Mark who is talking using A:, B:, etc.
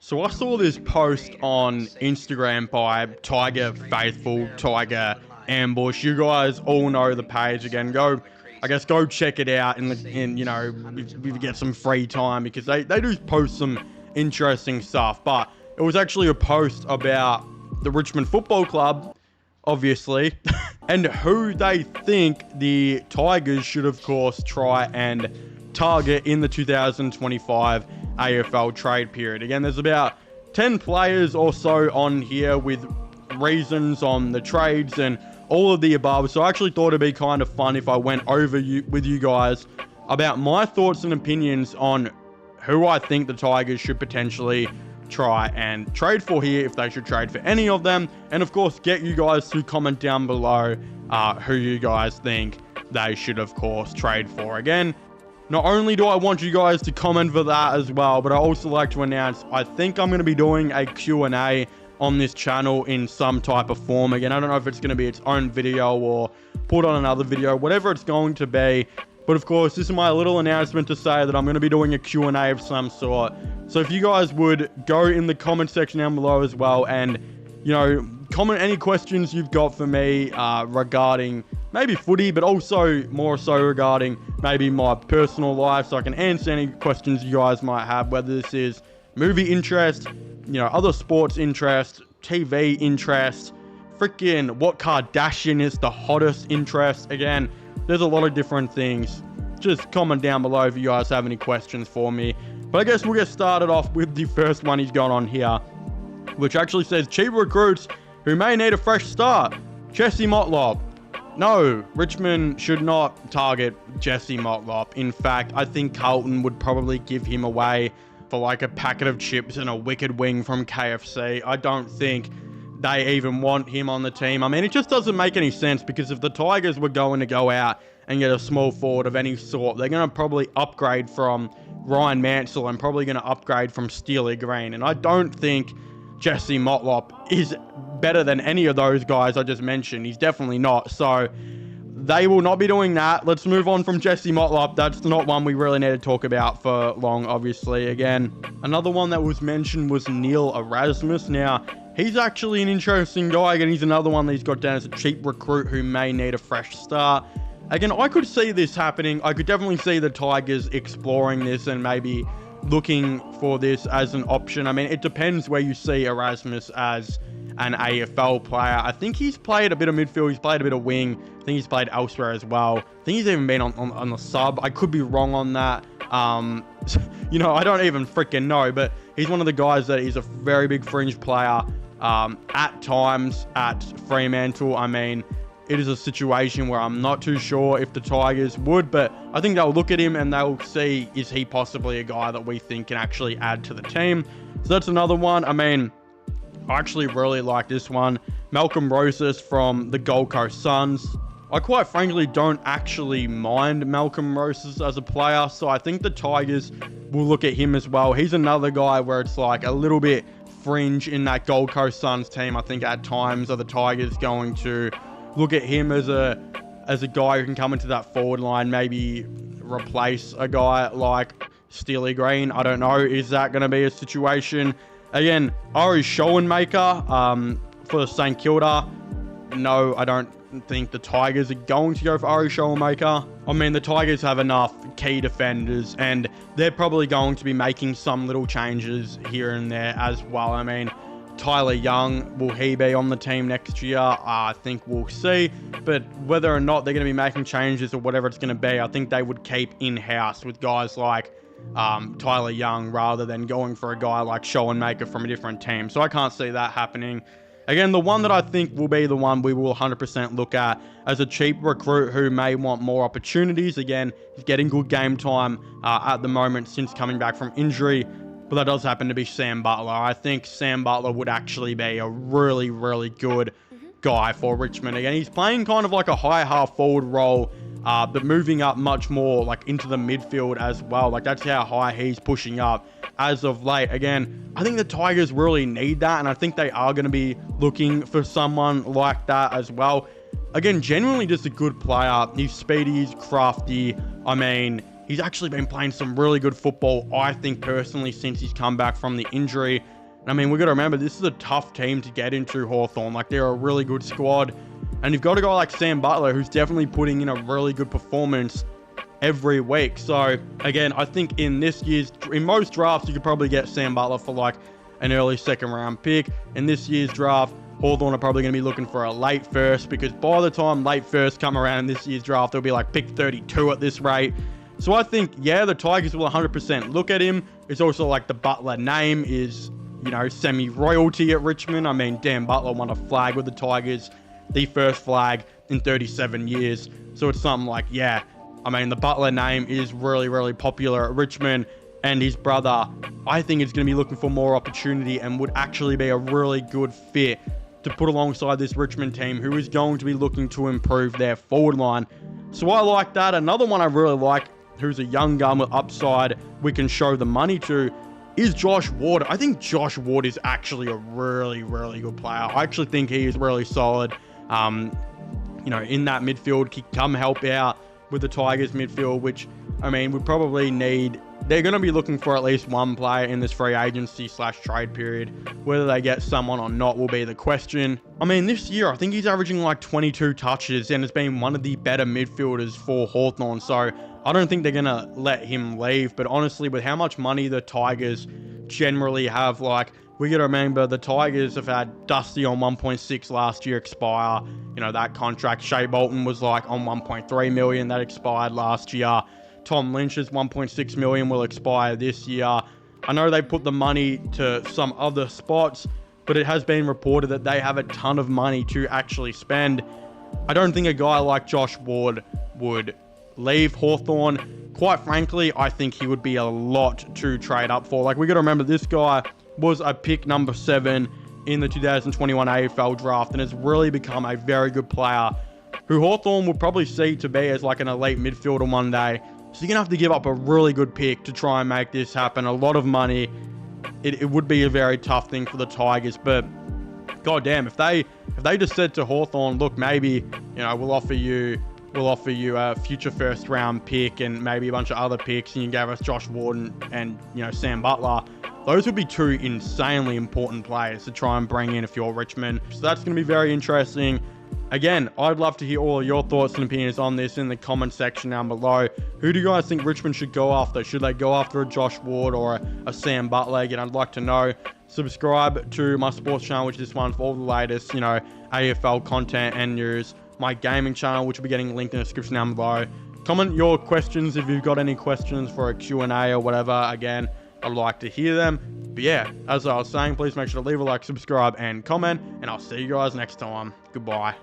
A: So I saw this post on Instagram by Tiger Faithful, Tiger Ambush. You guys all know the page. Again, go check it out if you get some free time, because they do post some interesting stuff. But it was actually a post about the Richmond Football Club, obviously, and who they think the Tigers should, of course, try and target in the 2025 AFL trade period. Again, there's about 10 players or so on here with reasons on the trades and all of the above. So I actually thought it'd be kind of fun if I went over with you guys about my thoughts and opinions on who I think the Tigers should potentially try and trade for here, if they should trade for any of them. And of course, get you guys to comment down below who you guys think they should, of course, trade for. Again, not only do I want you guys to comment for that as well, but I also like to announce I think I'm going to be doing a Q&A on this channel in some type of form. Again, I don't know if it's going to be its own video or put on another video, whatever it's going to be. But of course, this is my little announcement to say that I'm going to be doing a Q&A of some sort. So if you guys would go in the comment section down below as well and, comment any questions you've got for me regarding maybe footy, but also more so regarding maybe my personal life, so I can answer any questions you guys might have, whether this is movie interest, other sports interest, TV interest, freaking what Kardashian is the hottest interest. Again, there's a lot of different things. Just comment down below if you guys have any questions for me. But I guess we'll get started off with the first one he's got on here, which actually says cheap recruits who may need a fresh start. Jesse Motlop. No, Richmond should not target Jesse Motlop. In fact, I think Carlton would probably give him away for like a packet of chips and a wicked wing from KFC. I don't think they even want him on the team. I mean, it just doesn't make any sense, because if the Tigers were going to go out and get a small forward of any sort, they're going to probably upgrade from Ryan Mansell and probably going to upgrade from Steely Green. And I don't think Jesse Motlop is better than any of those guys I just mentioned. He's definitely not. So they will not be doing that. Let's move on from Jesse Motlop. That's not one we really need to talk about for long, obviously. Again, another one that was mentioned was Neil Erasmus. Now, he's actually an interesting guy. Again, he's another one that he's got down as a cheap recruit who may need a fresh start. Again, I could see this happening. I could definitely see the Tigers exploring this and maybe looking for this as an option. I mean, it depends where you see Erasmus as an AFL player. I think he's played a bit of midfield. He's played a bit of wing. I think he's played elsewhere as well. I think he's even been on the sub. I could be wrong on that. I don't even freaking know. But he's one of the guys that is a very big fringe player at times at Fremantle. I mean, it is a situation where I'm not too sure if the Tigers would, but I think they'll look at him and they'll see, is he possibly a guy that we think can actually add to the team? So that's another one. I mean, I actually really like this one. Malcolm Rosas from the Gold Coast Suns. I quite frankly don't actually mind Malcolm Rosas as a player, so I think the Tigers will look at him as well. He's another guy where it's like a little bit fringe in that Gold Coast Suns team. I think at times are the Tigers going to look at him as a guy who can come into that forward line, maybe replace a guy like Steely Green. I don't know. Is that going to be a situation? Again, Ari Schoenmaker for St Kilda. No, I don't think the Tigers are going to go for Ari Schoenmaker. I mean, the Tigers have enough key defenders, and they're probably going to be making some little changes here and there as well. I mean, Tyler Young, will he be on the team next year? I think we'll see. But whether or not they're going to be making changes or whatever it's going to be, I think they would keep in-house with guys like Tyler Young rather than going for a guy like Schoenmaker from a different team. So I can't see that happening. Again, the one that I think will be the one we will 100% look at as a cheap recruit who may want more opportunities. Again, he's getting good game time at the moment since coming back from injury. But that does happen to be Sam Butler. I think Sam Butler would actually be a really, really good guy for Richmond. Again, he's playing kind of like a high half forward role, but moving up much more like into the midfield as well. Like that's how high he's pushing up as of late. Again, I think the Tigers really need that, and I think they are going to be looking for someone like that as well. Again, genuinely just a good player. He's speedy, he's crafty. I mean, he's actually been playing some really good football, I think, personally, since he's come back from the injury. And I mean, we've got to remember, this is a tough team to get into, Hawthorn. Like, they're a really good squad. And you've got a guy like Sam Butler, who's definitely putting in a really good performance every week. So, again, I think in most drafts, you could probably get Sam Butler for like an early second round pick. In this year's draft, Hawthorn are probably going to be looking for a late first, because by the time late first come around in this year's draft, they'll be like pick 32 at this rate. So I think, yeah, the Tigers will 100% look at him. It's also like the Butler name is, you know, semi-royalty at Richmond. I mean, Dan Butler won a flag with the Tigers, the first flag in 37 years. So it's something like, yeah, I mean, the Butler name is really, really popular at Richmond. And his brother, I think, is going to be looking for more opportunity and would actually be a really good fit to put alongside this Richmond team, who is going to be looking to improve their forward line. So I like that. Another one I really like, who's a young gun with upside we can show the money to, is Josh Ward. I think Josh Ward is actually a really, really good player. I actually think he is really solid. You know, in that midfield, he can come help out with the Tigers midfield, which, I mean, we probably need. They're going to be looking for at least one player in this free agency / trade period. Whether they get someone or not will be the question. I mean, this year, I think he's averaging like 22 touches and has been one of the better midfielders for Hawthorn. So I don't think they're going to let him leave. But honestly, with how much money the Tigers generally have, like, we got to remember the Tigers have had Dusty on 1.6 last year expire. You know, that contract. Shea Bolton was like on 1.3 million. That expired last year. Tom Lynch's 1.6 million will expire this year. I know they put the money to some other spots, but it has been reported that they have a ton of money to actually spend. I don't think a guy like Josh Ward would leave Hawthorn. Quite frankly, I think he would be a lot to trade up for. Like, we got to remember, this guy was a pick number 7 in the 2021 AFL draft and has really become a very good player who Hawthorn will probably see to be as like an elite midfielder one day. So you're going to have to give up a really good pick to try and make this happen. A lot of money. It would be a very tough thing for the Tigers. But goddamn, if they just said to Hawthorn, look, maybe, you know, we'll offer you a future first round pick and maybe a bunch of other picks, and you gave us Josh Ward and you know, Sam Butler. Those would be two insanely important players to try and bring in if you're Richmond. So that's going to be very interesting. Again, I'd love to hear all of your thoughts and opinions on this in the comment section down below. Who do you guys think Richmond should go after? Should they go after a Josh Ward or a Sam Butler? Again, I'd like to know. Subscribe to my sports channel, which is this one, for all the latest, you know, AFL content and news. My gaming channel, which will be getting linked in the description down below. Comment your questions if you've got any questions for a Q&A or whatever. Again, I'd like to hear them. But yeah, as I was saying, please make sure to leave a like, subscribe, and comment. And I'll see you guys next time. Goodbye.